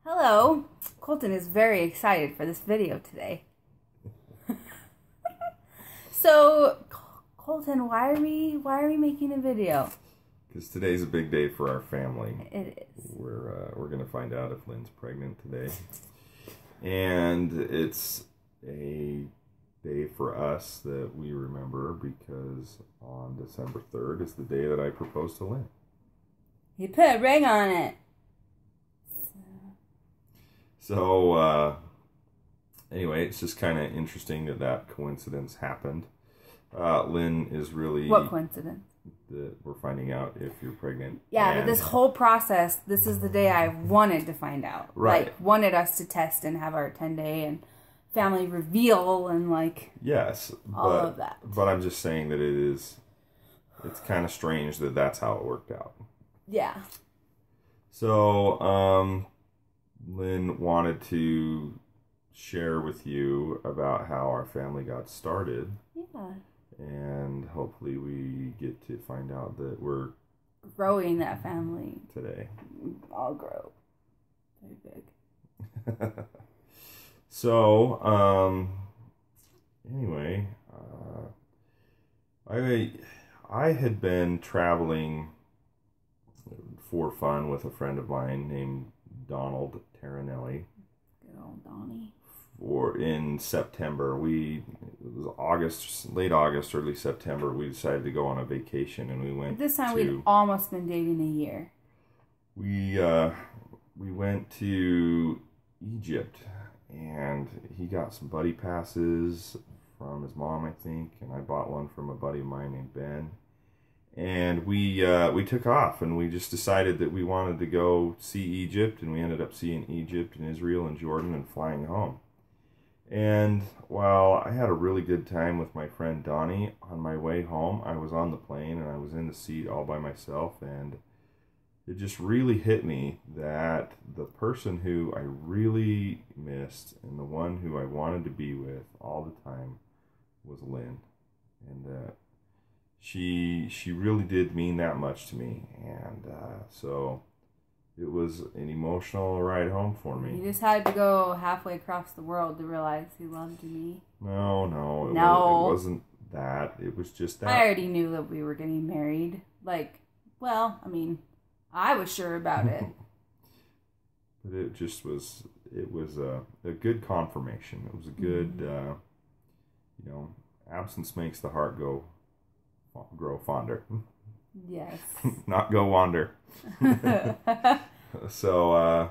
Hello, Colton is very excited for this video today. So, Colton, why are we making a video? Because today's a big day for our family. It is. We're gonna find out if Lynn's pregnant today, and it's a day for us that we remember because on December 3rd is the day that I proposed to Lynn. You put a ring on it. So, anyway, it's just kind of interesting that coincidence happened. Lynn is really... What coincidence? That we're finding out if you're pregnant. Yeah, but this whole process, this is the day I wanted to find out. Right. Like, wanted us to test and have our 10-day and family reveal and, like... Yes. All of that. But I'm just saying that it's kind of strange that that's how it worked out. Yeah. So, Lynn wanted to share with you about how our family got started. Yeah. And hopefully we get to find out that we're growing that family today. I'll grow. Very big. So, anyway, I had been traveling for fun with a friend of mine named Donald Taranelli. Good old Donnie. In September. It was August, late August, early September. We decided to go on a vacation, and we went. At this time, we'd almost been dating a year. We went to Egypt, and he got some buddy passes from his mom, I think, and I bought one from a buddy of mine named Ben. And we took off, and we just decided that we wanted to go see Egypt, and we ended up seeing Egypt and Israel and Jordan and flying home. And while I had a really good time with my friend Donnie, on my way home, I was on the plane and I was in the seat all by myself, and it just really hit me that the person who I really missed and the one who I wanted to be with all the time was Lynn. And she really did mean that much to me. And so it was an emotional ride home for me. You just had to go halfway across the world to realize he loved me. No. It wasn't that. It was just that. I already knew that we were getting married. Like, well, I mean, I was sure about it. But it just was, it was a good confirmation. It was a good, absence makes the heart grow fonder. Yes. Not go wander. So,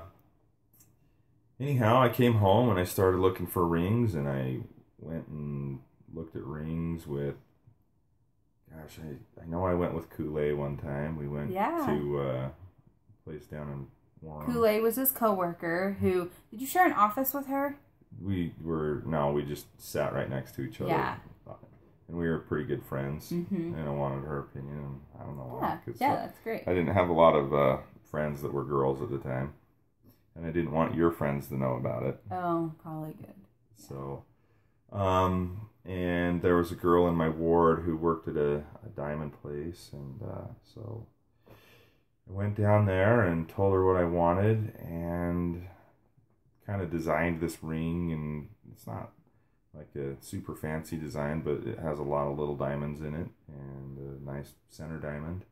anyhow, I came home and I started looking for rings, and I went and looked at rings with, gosh, I know I went with Kool-Aid one time. We went to a place down in Warren. Kool-Aid was his coworker who, did you share an office with her? We just sat right next to each other. Yeah. And we were pretty good friends, and I wanted her opinion. I don't know why. Yeah, that's great. I didn't have a lot of friends that were girls at the time, and I didn't want your friends to know about it. Oh, probably good. So, and there was a girl in my ward who worked at a diamond place, and so I went down there and told her what I wanted, and kind of designed this ring, and it's not like a super fancy design, but it has a lot of little diamonds in it, and a nice center diamond,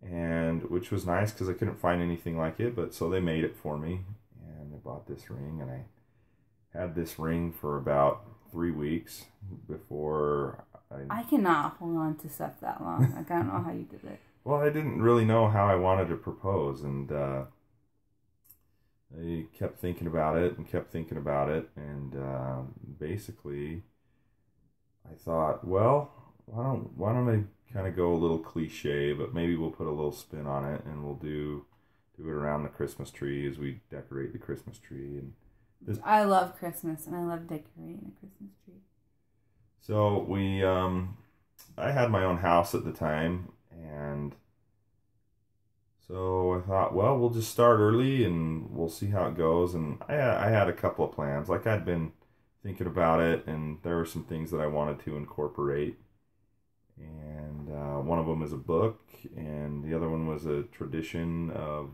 and which was nice because I couldn't find anything like it, but so they made it for me, and I bought this ring, and I had this ring for about 3 weeks before I cannot hold on to stuff that long. Like, I don't know how you did it. Well, I didn't really know how I wanted to propose, and I kept thinking about it, and basically I thought, well, why don't I kind of go a little cliche, but maybe we'll put a little spin on it, and we'll do it around the Christmas tree as we decorate the Christmas tree. And I love Christmas, and I love decorating a Christmas tree. So I had my own house at the time, and so I thought, well, we'll just start early and we'll see how it goes. And I had a couple of plans. Like, I'd been thinking about it, and there were some things that I wanted to incorporate. And one of them is a book, and the other one was a tradition of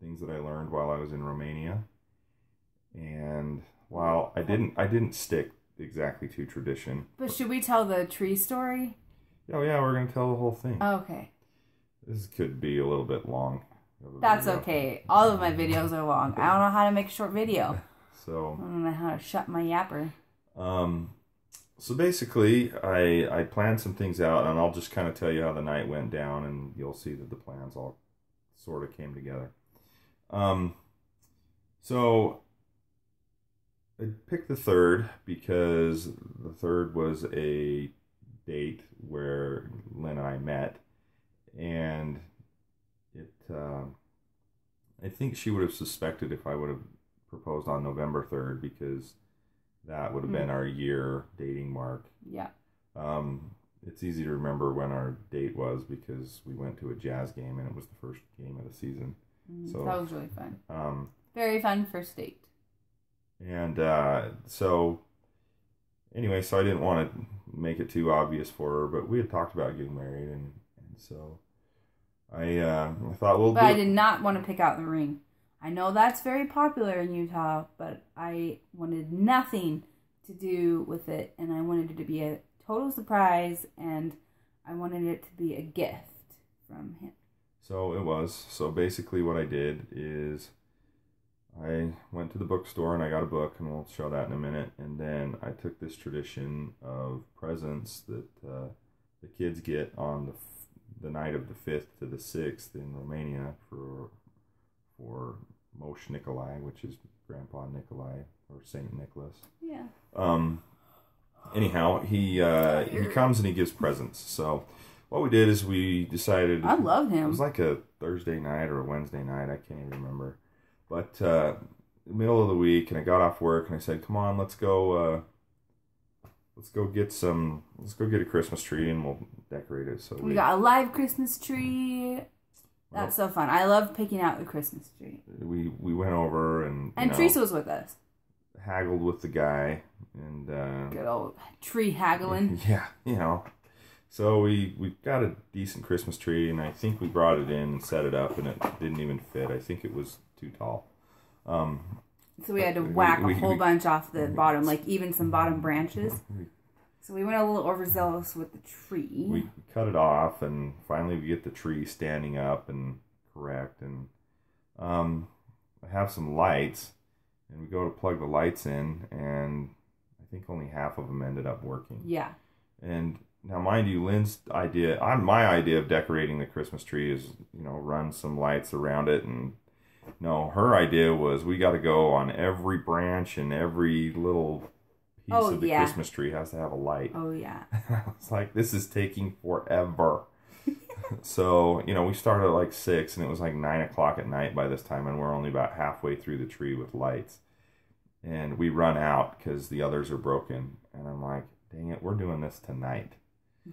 things that I learned while I was in Romania. And while I didn't stick exactly to tradition. But should we tell the tree story? Oh yeah, we're gonna tell the whole thing. Okay. This could be a little bit long. That's okay. All of my videos are long. I don't know how to make a short video. So I don't know how to shut my yapper. So basically, I planned some things out, and I'll just kind of tell you how the night went down, and you'll see that the plans all sort of came together. So I picked the 3rd because the 3rd was a date where Lynn and I met, and I think she would have suspected if I would have proposed on November 3rd, because that would have been our year dating mark. Yeah. It's easy to remember when our date was because we went to a Jazz game and it was the first game of the season. So that was really fun. Very fun first date. And so anyway, so I didn't want to make it too obvious for her, but we had talked about getting married, and so I thought, well, but I did not want to pick out the ring. I know that's very popular in Utah, but I wanted nothing to do with it, and I wanted it to be a total surprise, and I wanted it to be a gift from him. So it was. So basically what I did is I went to the bookstore and I got a book, and we'll show that in a minute, and then I took this tradition of presents that the kids get on the night of the 5th to the 6th in Romania for Mosh Nikolai, which is Grandpa Nikolai or Saint Nicholas. Yeah. Anyhow, he comes and he gives presents. So what we did is we decided. I love him. It was like a Thursday night or a Wednesday night. I can't even remember. But middle of the week, and I got off work and I said, "Come on, let's go get a Christmas tree and we'll decorate it." So we got a live Christmas tree. That's so fun. I love picking out the Christmas tree. We went over and Teresa was with us. Haggled with the guy, and good old tree haggling. Yeah, so we got a decent Christmas tree, and I think we brought it in and set it up, and it didn't even fit. I think it was too tall. So we had to whack a whole bunch off the bottom, like even some bottom branches. So we went a little overzealous with the tree. We cut it off, and finally we get the tree standing up and correct. And I have some lights, and we go to plug the lights in, and I think only half of them ended up working. Yeah. And now, mind you, Lynn's idea, my idea of decorating the Christmas tree is, run some lights around it. And no, her idea was we got to go on every branch, and every little piece of the Christmas tree has to have a light. Oh, yeah. I was like, this is taking forever. So, we started at like 6, and it was like 9 o'clock at night by this time, and we're only about halfway through the tree with lights. And we run out because the others are broken. And I'm like, dang it, we're doing this tonight.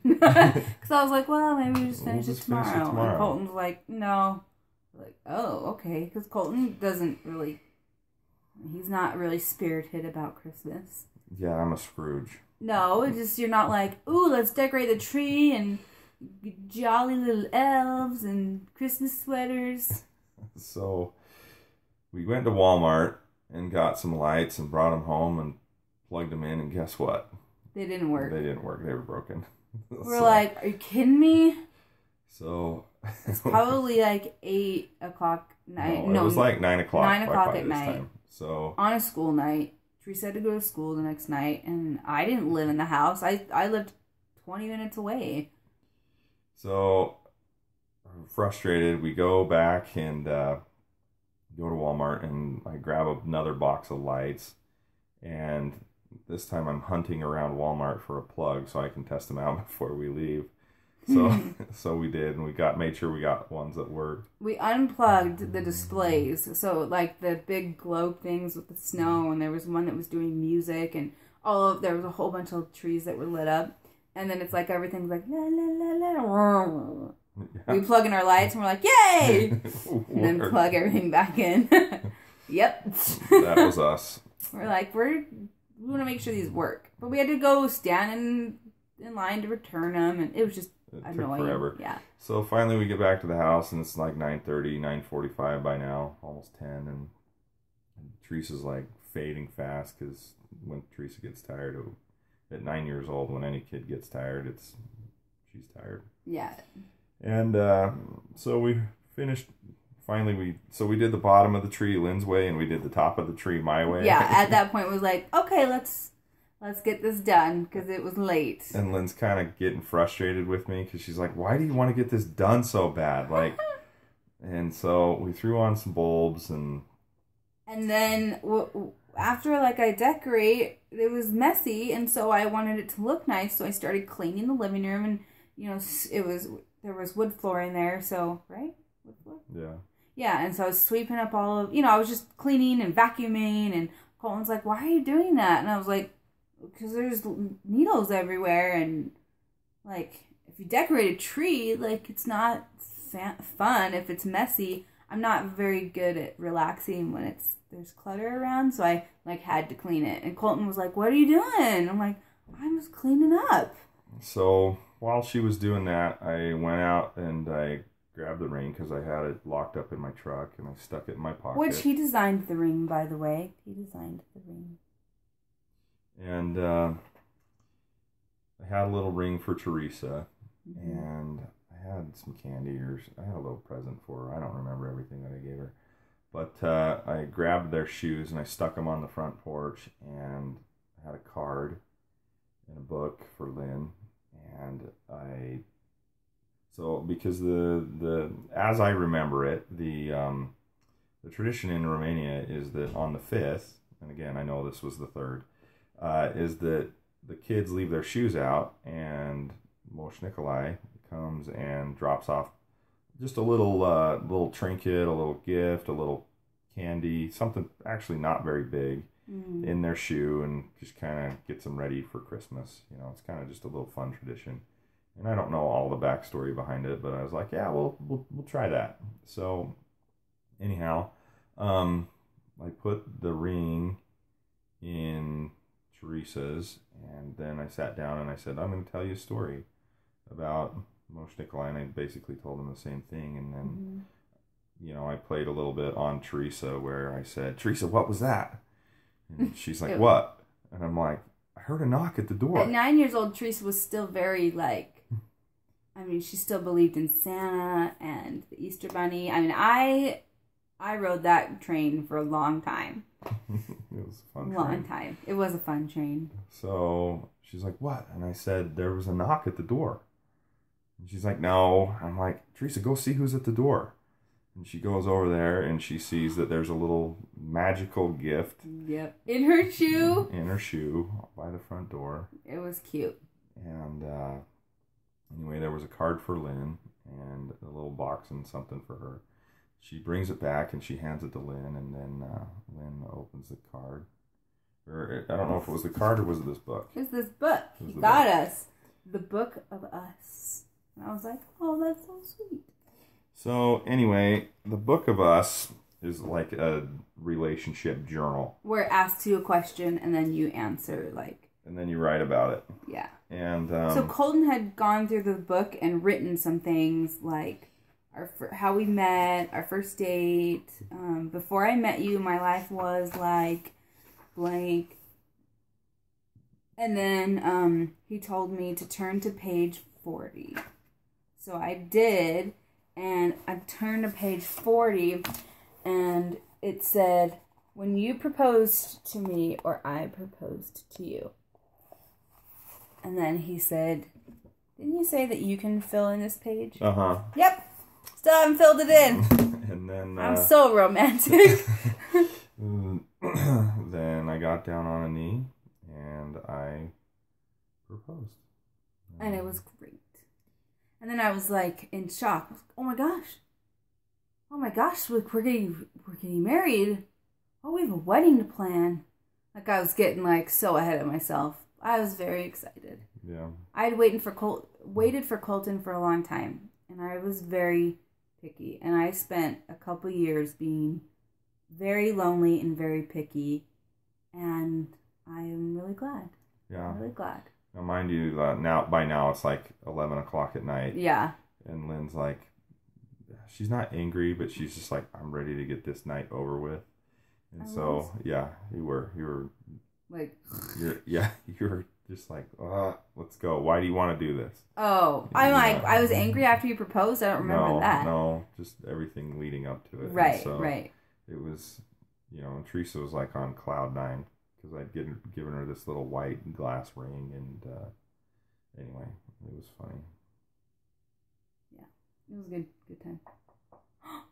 Because I was like, well, maybe we just finish it tomorrow. And Colton's like, no. Like, oh, okay. Because Colton he's not really spirited about Christmas. Yeah, I'm a Scrooge. No, it's just, you're not like, ooh, let's decorate the tree and jolly little elves and Christmas sweaters. So we went to Walmart and got some lights and brought them home and plugged them in, and guess what? They didn't work. They didn't work. They were broken. We're like, are you kidding me? So it's probably like 8 o'clock night. No, it was like 9 o'clock. 9 o'clock at night. Time. So on a school night. Teresa had to go to school the next night, and I didn't live in the house. I lived 20 minutes away. So frustrated, we go back and go to Walmart, and I grab another box of lights, and this time I'm hunting around Walmart for a plug so I can test them out before we leave. So we did, and made sure we got ones that worked. We unplugged the displays, so like the big globe things with the snow, and there was one that was doing music, and there was a whole bunch of trees that were lit up, and then it's like everything's like la la la la. Yeah. We plug in our lights, and we're like, yay! And then plug everything back in. Yep. That was us. We're like, we want to make sure these work, but we had to go stand in line to return them, and it was just annoying. Took forever. Yeah. So finally we get back to the house, and it's like 9:30, 9:45 by now, almost 10, and Teresa's like fading fast because when Teresa gets tired, at 9 years old, when any kid gets tired, she's tired. Yeah. And so we finished. Finally, we did the bottom of the tree Lynn's way, and we did the top of the tree my way. Yeah, at that point, it was like, okay, let's get this done, because it was late. And Lynn's kind of getting frustrated with me, because she's like, why do you want to get this done so bad? Like, and so we threw on some bulbs, and then after, like, I decorate, it was messy, and so I wanted it to look nice, so I started cleaning the living room, and, you know, there was wood flooring there, so, right? Wood floor? Yeah. Yeah, and so I was sweeping up all of, I was just cleaning and vacuuming, and Colton's like, why are you doing that? And I was like, because there's needles everywhere, and, like, if you decorate a tree, like, it's not fun if it's messy. I'm not very good at relaxing when there's clutter around, so I, like, had to clean it. And Colton was like, what are you doing? I'm like, I'm just cleaning up. So while she was doing that, I went out and I grabbed the ring because I had it locked up in my truck, and I stuck it in my pocket. Which he designed the ring, by the way. He designed the ring. And I had a little ring for Teresa, mm-hmm. and I had some candy, or I had a little present for her. I don't remember everything that I gave her. But I grabbed their shoes, and I stuck them on the front porch, and I had a card and a book for Lynn, and so because as I remember it, the tradition in Romania is that on the 5th, and again, I know this was the 3rd, is that the kids leave their shoes out, and Mosh Nikolai comes and drops off just a little trinket, a little gift, a little candy, something actually not very big, in their shoe, and just kind of gets them ready for Christmas. It's kind of just a little fun tradition. And I don't know all the backstory behind it, but I was like, yeah, we'll try that. So anyhow, I put the ring in Teresa's, and then I sat down and I said, I'm going to tell you a story about Mosh Nikolai, and I basically told him the same thing. And then, I played a little bit on Teresa where I said, Teresa, what was that? And she's like, what? And I'm like, I heard a knock at the door. At 9 years old, Teresa was still very, she still believed in Santa and the Easter Bunny. I rode that train for a long time. It was a fun long time. It was a fun train. So she's like, what? And I said, there was a knock at the door. And she's like, no. I'm like, Teresa, go see who's at the door. And she goes over there, and she sees that there's a little magical gift. Yep. In her shoe. In her shoe by the front door. It was cute. And anyway, there was a card for Lynn and a little box and something for her. She brings it back, and she hands it to Lynn, and then Lynn opens the card. Or I don't know if it was the card or was it this book? It was this book. He got us. The Book of Us. And I was like, oh, that's so sweet. So anyway, the Book of Us is like a relationship journal. Where it asks you a question and then you answer, and then you write about it. Yeah. And so Colton had gone through the book and written some things like how we met, our first date. Before I met you, my life was like blank. And then he told me to turn to page 40. So I did. And I turned to page 40, and it said, when you proposed to me, or I proposed to you. And then he said, didn't you say that you can fill in this page? Uh-huh. Yep. Still haven't filled it in. And then... I'm so romantic. Then I got down on a knee, and I proposed. And it was great. And then I was like in shock. I was like, oh my gosh, we're getting married. Oh, we have a wedding to plan. Like I was getting so ahead of myself. I was very excited. Yeah. I had waited for Colton for a long time, and I was very picky. And I spent a couple years being very lonely and very picky, and I am really glad. Yeah. I'm really glad. Now, mind you, by now it's like 11 o'clock at night. Yeah. And Lynn's like, she's not angry, but she's just like, I'm ready to get this night over with. And So yeah, you were like, you were just like, let's go. Why do you want to do this? Oh, I was angry after you proposed. I don't remember that. No, just everything leading up to it. Right, so right. It was, and Teresa was like on cloud 9 because I'd given her this little white glass ring, and anyway, it was funny. Yeah, it was a good time.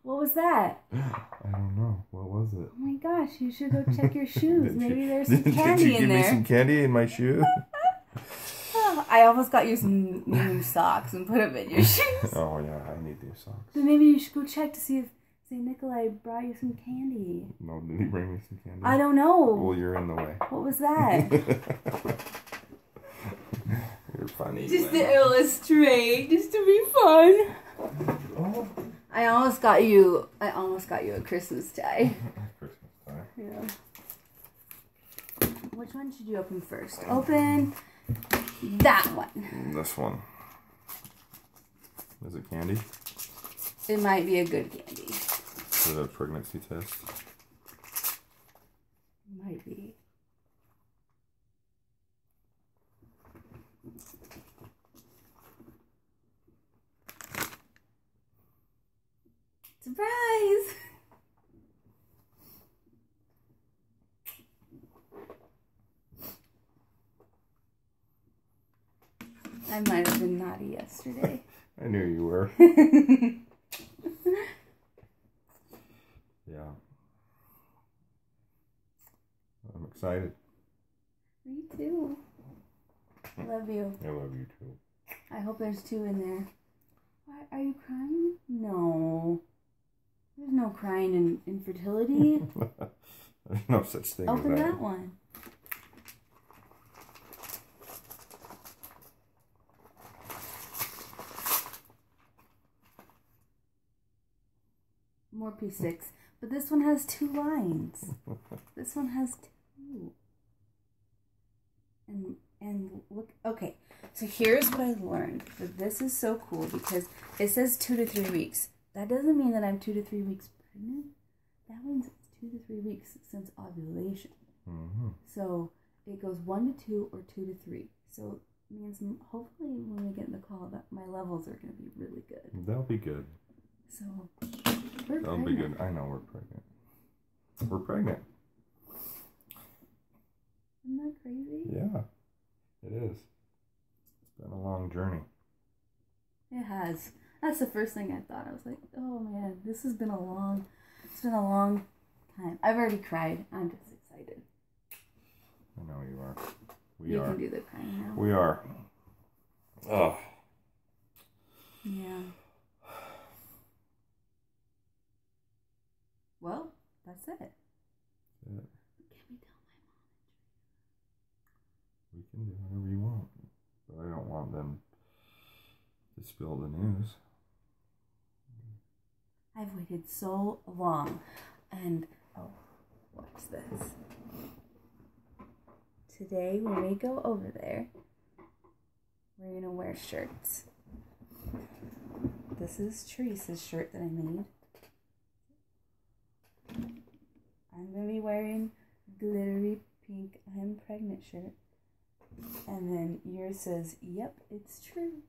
What was that? I don't know. What was it? Oh my gosh, you should go check your shoes. Maybe there's some candy in there. Did you give me some candy in my shoe? I almost got you some new socks and put them in your shoes. Oh yeah, I need new socks. Then maybe you should go check to see if St. Nikolai brought you some candy. No, did he bring me some candy? I don't know. Well, you're in the way. What was that? You're funny. Just to illustrate, just to be fun. Oh. I almost got you a Christmas tie. Christmas tie. Yeah. Which one should you open first? Open that one. This one. Is it candy? It might be a good candy. Is it a pregnancy test? Might be. Surprise! I might have been naughty yesterday. I knew you were. Yeah. I'm excited. Me too. I love you. I love you too. I hope there's 2 in there. Why, are you crying? No. There's no crying in infertility. There's no such thing as that. Open that one. More P6. But this one has 2 lines. This one has 2. And look, okay. So here's what I learned. This is so cool because it says 2 to 3 weeks. That doesn't mean that I'm 2 to 3 weeks pregnant. That means it's 2 to 3 weeks since ovulation. Mm-hmm. So it goes 1 to 2 or 2 to 3. So it means hopefully when we get in the call, that my levels are going to be really good. They'll be good. So we're They'll pregnant. be good. I know we're pregnant. We're pregnant. Isn't that crazy? Yeah, it is. It's been a long journey. It has. That's the first thing I thought. I was like, oh man, it's been a long time. I've already cried. I'm just excited. I know you are. You can do the crying now. We are. Oh. Yeah. Well, that's it. Can we tell my mom? We can do whatever you want. But I don't want them to spill the news. I've waited so long. And, what's this? Today, when we go over there, we're going to wear shirts. This is Teresa's shirt that I made. I'm going to be wearing glittery pink I'm pregnant shirt. And then yours says, yep, it's true.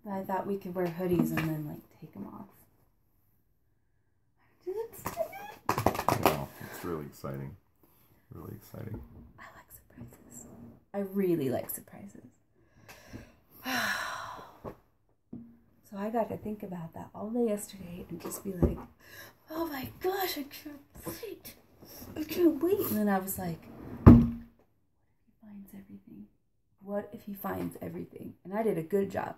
But I thought we could wear hoodies and then, take them off. Yeah, it's really exciting. Really exciting. I like surprises. I really like surprises. So I got to think about that all day yesterday and just be like, oh my gosh, I can't wait. I can't wait. And then I was like, what if he finds everything? And I did a good job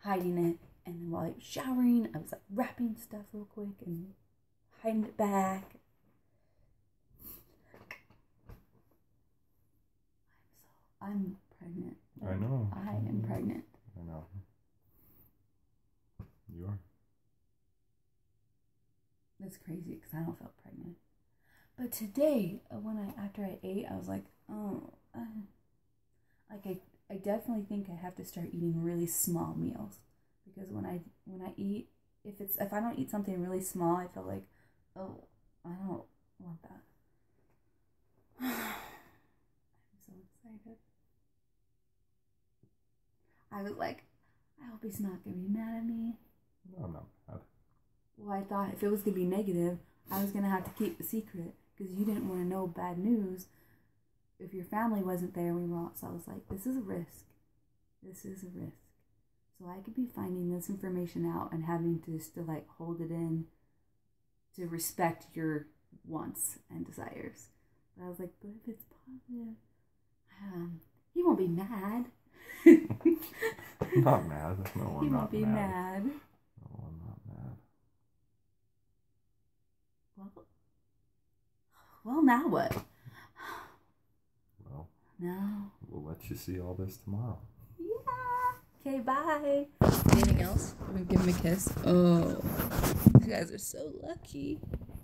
hiding it. And then while I was showering, I was wrapping stuff real quick and hiding it back. I'm pregnant. I know. I am pregnant. I know. You are. That's crazy because I don't feel pregnant. But today, after I ate, I was like, oh, I definitely think I have to start eating really small meals because when I eat, if I don't eat something really small, I feel like, oh, I I was like, I hope he's not going to be mad at me. No, I'm not mad. Well, I thought if it was going to be negative, I was going to have to keep the secret because you didn't want to know bad news if your family wasn't there. So I was like, this is a risk. This is a risk. So I could be finding this information out and having to still like hold it in to respect your wants and desires. But I was like, but if it's positive, he won't be mad. I'm not mad. No, I'm not mad. He won't be mad. No, I'm not mad. Well, now what? Well, now we'll let you see all this tomorrow. Yeah. Okay, bye. Anything else? I'm gonna give him a kiss. Oh, you guys are so lucky.